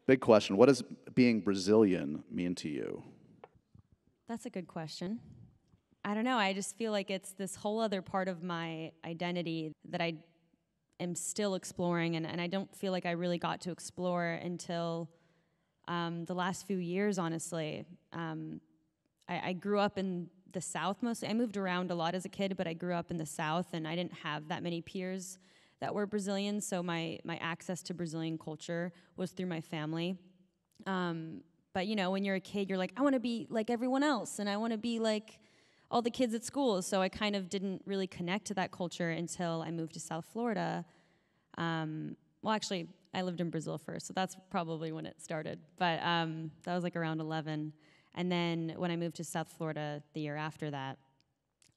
Big question. What does being Brazilian mean to you? That's a good question. I don't know. I just feel like it's this whole other part of my identity that I am still exploring, and I don't feel like I really got to explore until the last few years, honestly. I grew up in the South mostly. I moved around a lot as a kid, but I grew up in the South, and I didn't have that many peers that were Brazilian, so my access to Brazilian culture was through my family. But you know, when you're a kid, you're like, I want to be like everyone else, and I want to be like all the kids at school. So I kind of didn't really connect to that culture until I moved to South Florida. Well, actually, I lived in Brazil first, so that's probably when it started. But that was like around 11. And then when I moved to South Florida the year after that,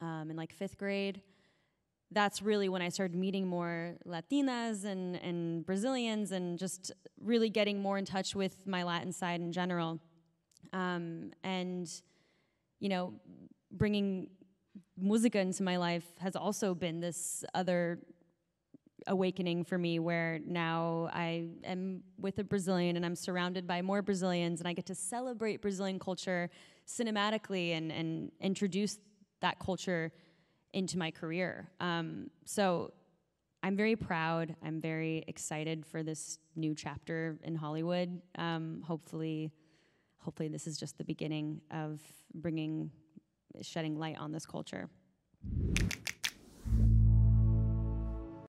in like 5th grade, that's really when I started meeting more Latinas and Brazilians and just really getting more in touch with my Latin side in general. And, you know, bringing música into my life has also been this other awakening for me, where now I am with a Brazilian and I'm surrounded by more Brazilians, and I get to celebrate Brazilian culture cinematically and introduce that culture into my career. So I'm very proud. I'm very excited for this new chapter in Hollywood. Hopefully this is just the beginning of shedding light on this culture.